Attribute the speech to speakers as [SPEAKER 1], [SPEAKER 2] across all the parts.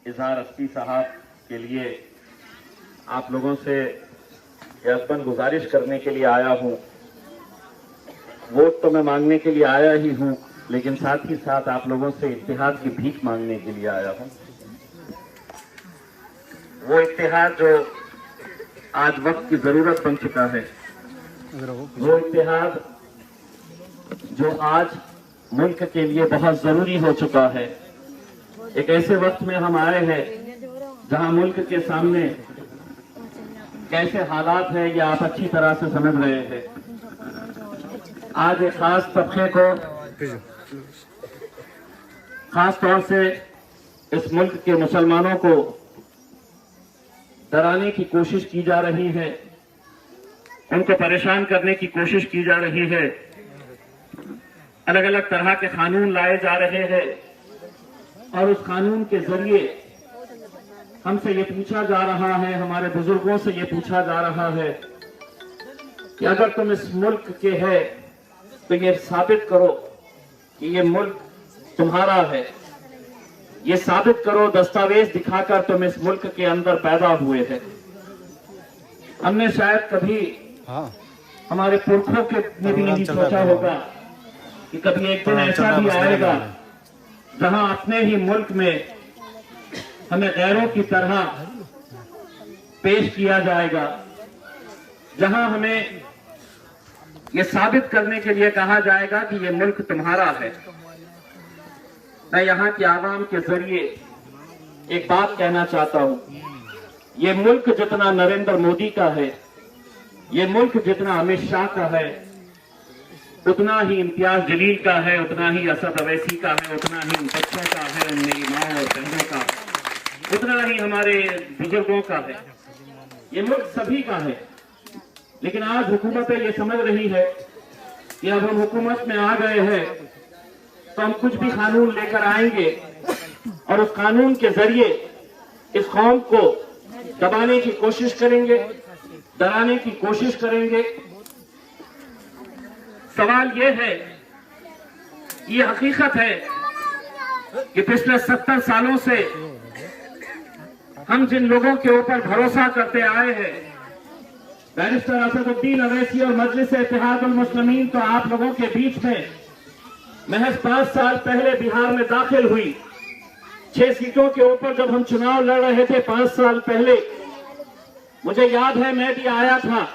[SPEAKER 1] इजहार अस्पी साहब के लिए आप लोगों से यज़बन गुजारिश करने के लिए आया हूं। वोट तो मैं मांगने के लिए आया ही हूं, लेकिन साथ ही साथ आप लोगों से इत्तेहाद की भीख मांगने के लिए आया हूं। वो इत्तेहाद जो आज वक्त की जरूरत बन चुका है, वो इत्तेहाद जो आज मुल्क के लिए बहुत जरूरी हो चुका है। एक ऐसे वक्त में हम आए हैं जहां मुल्क के सामने कैसे हालात हैं ये आप अच्छी तरह से समझ रहे हैं। आज एक खास तबके को, खास तौर से इस मुल्क के मुसलमानों को डराने की कोशिश की जा रही है, उनको परेशान करने की कोशिश की जा रही है। अलग अलग तरह के कानून लाए जा रहे हैं और उस कानून के जरिए हमसे ये पूछा जा रहा है, हमारे बुजुर्गों से ये पूछा जा रहा है कि अगर तुम इस मुल्क के है तो ये साबित करो कि ये मुल्क तुम्हारा है। ये साबित करो, दस्तावेज दिखाकर तुम इस मुल्क के अंदर पैदा हुए हैं। हमने शायद कभी हमारे पुरखों के ने भी नहीं सोचा होगा कि कभी एक दिन ऐसा भी आएगा जहां अपने ही मुल्क में हमें गैरों की तरह पेश किया जाएगा, जहां हमें ये साबित करने के लिए कहा जाएगा कि ये मुल्क तुम्हारा है। मैं यहां की आवाम के जरिए एक बात कहना चाहता हूं, ये मुल्क जितना नरेंद्र मोदी का है, ये मुल्क जितना अमित शाह का है, उतना ही इम्तियाज जलील का है, उतना ही असद अवैसी का है, उतना ही उन बच्चों का है, उन मेरी माँ और बहनों का, उतना ही हमारे बुजुर्गों का है। ये मुल्क सभी का है। लेकिन आज हुकूमतें ये समझ रही है कि अब हम हुकूमत में आ गए हैं तो हम कुछ भी कानून लेकर आएंगे और उस कानून के जरिए इस कौम को दबाने की कोशिश करेंगे, डराने की कोशिश करेंगे। सवाल यह है, ये हकीकत है कि पिछले 70 सालों से हम जिन लोगों के ऊपर भरोसा करते आए हैं, बैरिस्टर असदुद्दीन अवैसी और मजलिस इत्तेहादुल मुस्लिमीन तो आप लोगों के बीच में महज 5 साल पहले बिहार में दाखिल हुई। 6 सीटों के ऊपर जब हम चुनाव लड़ रहे थे 5 साल पहले, मुझे याद है मैं भी आया था।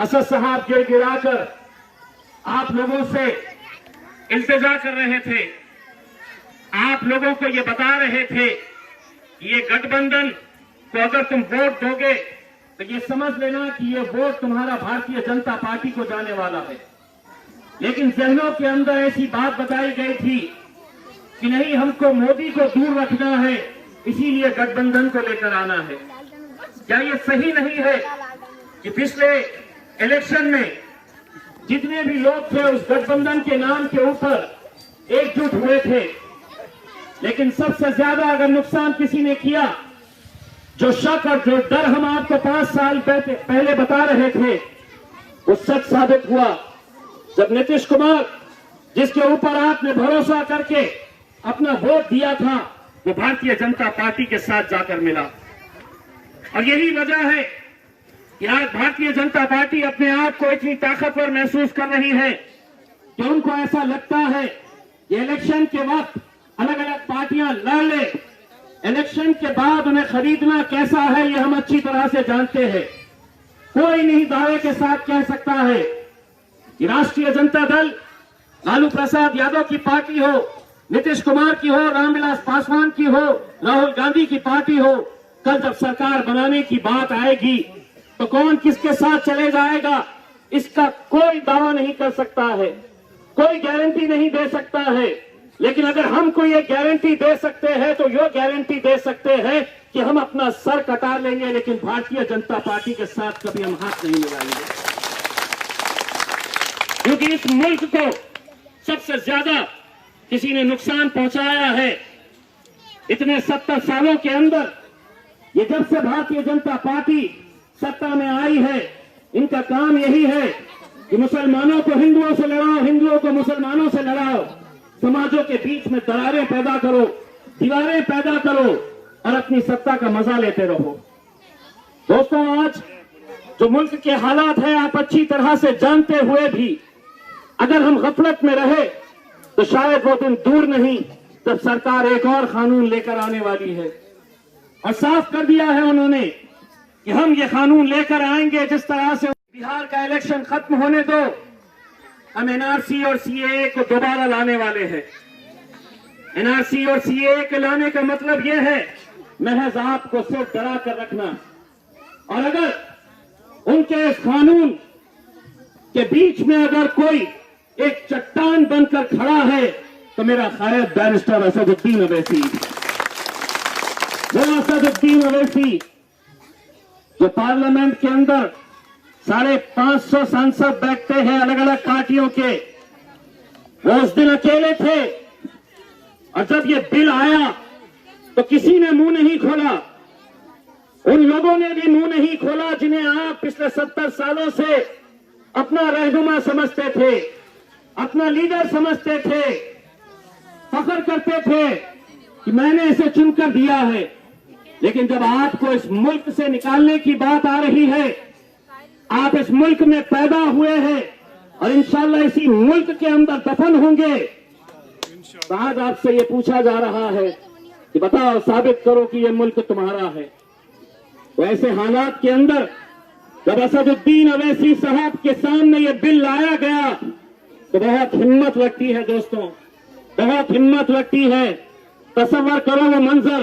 [SPEAKER 1] असद साहब गिड़गिड़ाकर आप लोगों से इल्तिजा कर रहे थे, आप लोगों को ये बता रहे थे कि ये गठबंधन को अगर तुम वोट दोगे तो ये समझ लेना कि ये वोट तुम्हारा भारतीय जनता पार्टी को जाने वाला है। लेकिन जहनों के अंदर ऐसी बात बताई गई थी कि नहीं, हमको मोदी को दूर रखना है, इसीलिए गठबंधन को लेकर आना है। क्या ये सही नहीं है कि पिछले इलेक्शन में जितने भी लोग थे उस गठबंधन के नाम के ऊपर एकजुट हुए थे, लेकिन सबसे ज्यादा अगर नुकसान किसी ने किया, जो शक और जो डर हम आपको 5 साल पहले बता रहे थे, वो सच साबित हुआ जब नीतीश कुमार, जिसके ऊपर आपने भरोसा करके अपना वोट दिया था, वो भारतीय जनता पार्टी के साथ जाकर मिला। और यही वजह है कि आज भारतीय जनता पार्टी अपने आप को इतनी ताकतवर महसूस कर रही है कि उनको ऐसा लगता है कि इलेक्शन के वक्त अलग अलग पार्टियां लड़ ले, इलेक्शन के बाद उन्हें खरीदना कैसा है ये हम अच्छी तरह से जानते हैं। कोई नहीं दावे के साथ कह सकता है कि राष्ट्रीय जनता दल, लालू प्रसाद यादव की पार्टी हो, नीतीश कुमार की हो, रामविलास पासवान की हो, राहुल गांधी की पार्टी हो, कल जब सरकार बनाने की बात आएगी तो कौन किसके साथ चले जाएगा, इसका कोई दावा नहीं कर सकता है, कोई गारंटी नहीं दे सकता है। लेकिन अगर हम कोई ये गारंटी दे सकते हैं तो ये गारंटी दे सकते हैं कि हम अपना सर कटा लेंगे, लेकिन भारतीय जनता पार्टी के साथ कभी हम हाथ नहीं मिलाएंगे। क्योंकि इस मुल्क को सबसे ज्यादा किसी ने नुकसान पहुंचाया है इतने 70 सालों के अंदर। ये जब से भारतीय जनता पार्टी सत्ता में आई है, इनका काम यही है कि मुसलमानों को हिंदुओं से लड़ाओ, हिंदुओं को मुसलमानों से लड़ाओ, समाजों के बीच में दरारें पैदा करो, दीवारें पैदा करो, और अपनी सत्ता का मजा लेते रहो। दोस्तों, आज जो मुल्क के हालात हैं आप अच्छी तरह से जानते हुए भी अगर हम गफलत में रहे तो शायद वो दिन दूर नहीं जब सरकार एक और कानून लेकर आने वाली है। और साफ कर दिया है उन्होंने कि हम ये कानून लेकर आएंगे जिस तरह से बिहार का इलेक्शन खत्म होने दो, हम एनआरसी और सीएए को दोबारा लाने वाले हैं। एनआरसी और सीएए के लाने का मतलब यह है महज आपको सिर्फ डरा कर रखना, और अगर उनके इस कानून के बीच में अगर कोई एक चट्टान बनकर खड़ा है तो मेरा शायद बैरिस्टर असदुद्दीन अवैसी। वो असदुद्दीन अवैसी जो पार्लियामेंट के अंदर 550 सांसद बैठते हैं अलग अलग पार्टियों के, वो उस दिन अकेले थे और जब ये बिल आया तो किसी ने मुंह नहीं खोला। उन लोगों ने भी मुंह नहीं खोला जिन्हें आप पिछले 70 सालों से अपना रहनुमा समझते थे, अपना लीडर समझते थे, फख्र करते थे कि मैंने इसे चुनकर दिया है। लेकिन जब आपको इस मुल्क से निकालने की बात आ रही है, आप इस मुल्क में पैदा हुए हैं और इंशाल्लाह इसी मुल्क के अंदर दफन होंगे, तो आज आपसे ये पूछा जा रहा है कि बताओ, साबित करो कि ये मुल्क तुम्हारा है। तो ऐसे हालात के अंदर जब असदुद्दीन अवैसी साहब के सामने ये बिल लाया गया तो बहुत हिम्मत लगती है दोस्तों, बहुत हिम्मत लगती है। तसव्वुर करो वो मंजर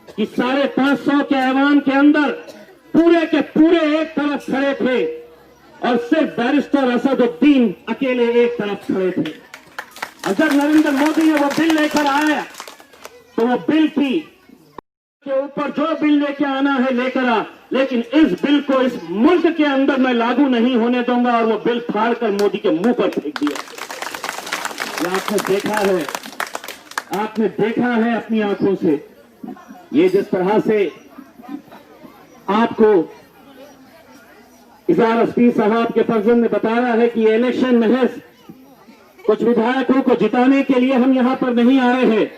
[SPEAKER 1] कि 550 के ऐवान के अंदर पूरे के पूरे एक तरफ खड़े थे और सिर्फ बैरिस्टर असदुद्दीन अकेले एक तरफ खड़े थे। और जब नरेंद्र मोदी ने वो बिल लेकर आया तो वो बिल थी के ऊपर जो बिल लेके आना है लेकर आ, लेकिन इस बिल को इस मुल्क के अंदर मैं लागू नहीं होने दूंगा, और वो बिल फाड़कर मोदी के मुंह पर फेंक दिया। आपने देखा है, आपने देखा है अपनी आंखों से ये जिस तरह से आपको इज़हार अस्फी साहब के प्रेसिडेंट ने बताया है कि ये इलेक्शन महज कुछ विधायकों को जिताने के लिए हम यहां पर नहीं आए हैं।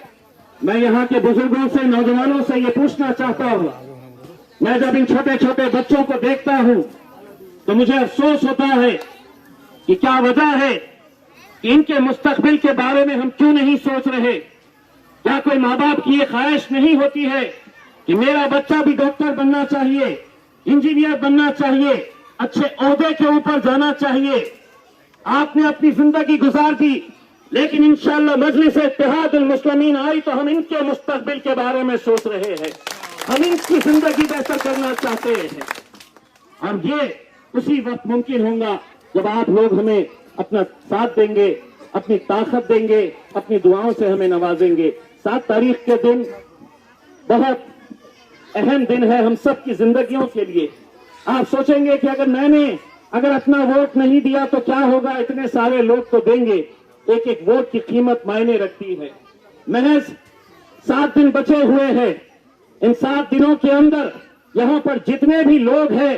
[SPEAKER 1] मैं यहां के बुजुर्गों से, नौजवानों से ये पूछना चाहता हूं, मैं जब इन छोटे छोटे बच्चों को देखता हूं तो मुझे अफसोस होता है कि क्या वजह है कि इनके मुस्तकबिल के बारे में हम क्यों नहीं सोच रहे। क्या कोई माँ बाप की ये ख्वाहिश नहीं होती है कि मेरा बच्चा भी डॉक्टर बनना चाहिए, इंजीनियर बनना चाहिए, अच्छे ओहदे के ऊपर जाना चाहिए। आपने अपनी जिंदगी गुजार दी, लेकिन इंशाअल्लाह मजलिस इत्तेहादुल मुस्लिमीन आई तो हम इनके मुस्तकबिल के बारे में सोच रहे हैं, हम इनकी जिंदगी बेहतर करना चाहते हैं। और ये उसी वक्त मुमकिन होगा जब आप लोग हमें अपना साथ देंगे, अपनी ताकत देंगे, अपनी दुआओं से हमें नवाजेंगे। 7 तारीख के दिन बहुत अहम दिन है हम सब की जिंदगियों के लिए। आप सोचेंगे कि अगर अपना वोट नहीं दिया तो क्या होगा, इतने सारे लोग तो देंगे। एक एक वोट की कीमत मायने रखती है। महज 7 दिन बचे हुए हैं। इन 7 दिनों के अंदर यहां पर जितने भी लोग हैं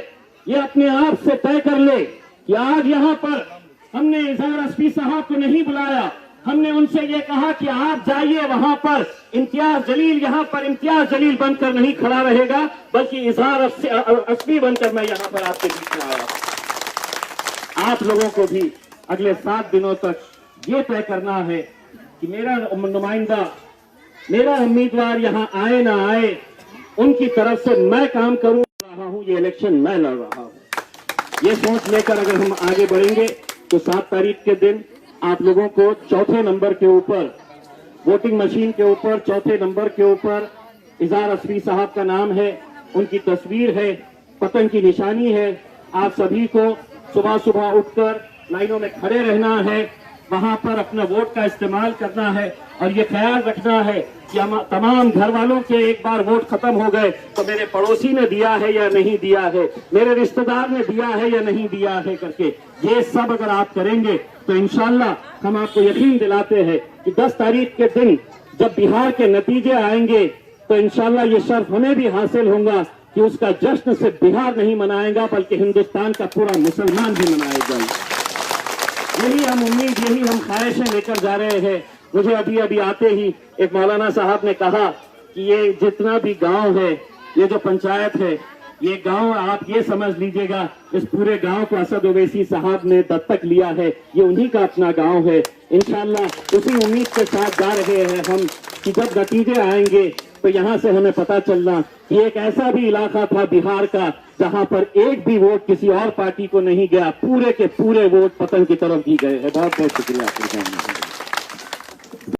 [SPEAKER 1] ये अपने आप से तय कर ले कि आज यहां पर हमने इज़हार अस्फी साहब को नहीं बुलाया, हमने उनसे ये कहा कि आप जाइए वहां पर, इम्तियाज जलील यहां पर इम्तियाज जलील बनकर नहीं खड़ा रहेगा, बल्कि इज़हार अस्फी बनकर मैं यहां पर आपके बीच में आया। आप लोगों को भी अगले 7 दिनों तक ये तय करना है कि मेरा नुमाइंदा, मेरा उम्मीदवार यहां आए ना आए, उनकी तरफ से मैं काम करूं रहा हूं, ये इलेक्शन मैं लड़ रहा हूं। ये सोच लेकर अगर हम आगे बढ़ेंगे तो 7 तारीख के दिन आप लोगों को चौथे नंबर के ऊपर, वोटिंग मशीन के ऊपर चौथे नंबर के ऊपर इज़हार अस्फी साहब का नाम है, उनकी तस्वीर है, पतंग की निशानी है। आप सभी को सुबह सुबह उठकर लाइनों में खड़े रहना है, वहां पर अपना वोट का इस्तेमाल करना है और ये ख्याल रखना है कि हम तमाम घर वालों के एक बार वोट खत्म हो गए तो मेरे पड़ोसी ने दिया है या नहीं दिया है, मेरे रिश्तेदार ने दिया है या नहीं दिया है करके ये सब अगर आप करेंगे तो इंशाल्लाह हम आपको यकीन दिलाते हैं कि 10 तारीख के दिन जब बिहार के नतीजे आएंगे तो इंशाल्लाह ये शर्फ हमें भी हासिल होगा कि उसका जश्न सिर्फ बिहार नहीं मनाएगा बल्कि हिंदुस्तान का पूरा मुसलमान भी मनाएगा। यही हम उम्मीद, यही हम ख्वाहिशें लेकर जा रहे हैं। मुझे अभी अभी आते ही एक मौलाना साहब ने कहा कि ये जितना भी गांव है, ये जो पंचायत है, ये गांव आप ये समझ लीजिएगा, इस पूरे गांव को असद ओवैसी साहब ने दत्तक लिया है। ये उन्हीं का अपना गांव है। इंशाल्लाह उसी उम्मीद के साथ जा रहे हैं हम कि जब नतीजे आएंगे तो यहाँ से हमें पता चलना कि एक ऐसा भी इलाका था बिहार का जहाँ पर एक भी वोट किसी और पार्टी को नहीं गया, पूरे के पूरे वोट पतन की तरफ ही गए हैं। बहुत बहुत शुक्रिया।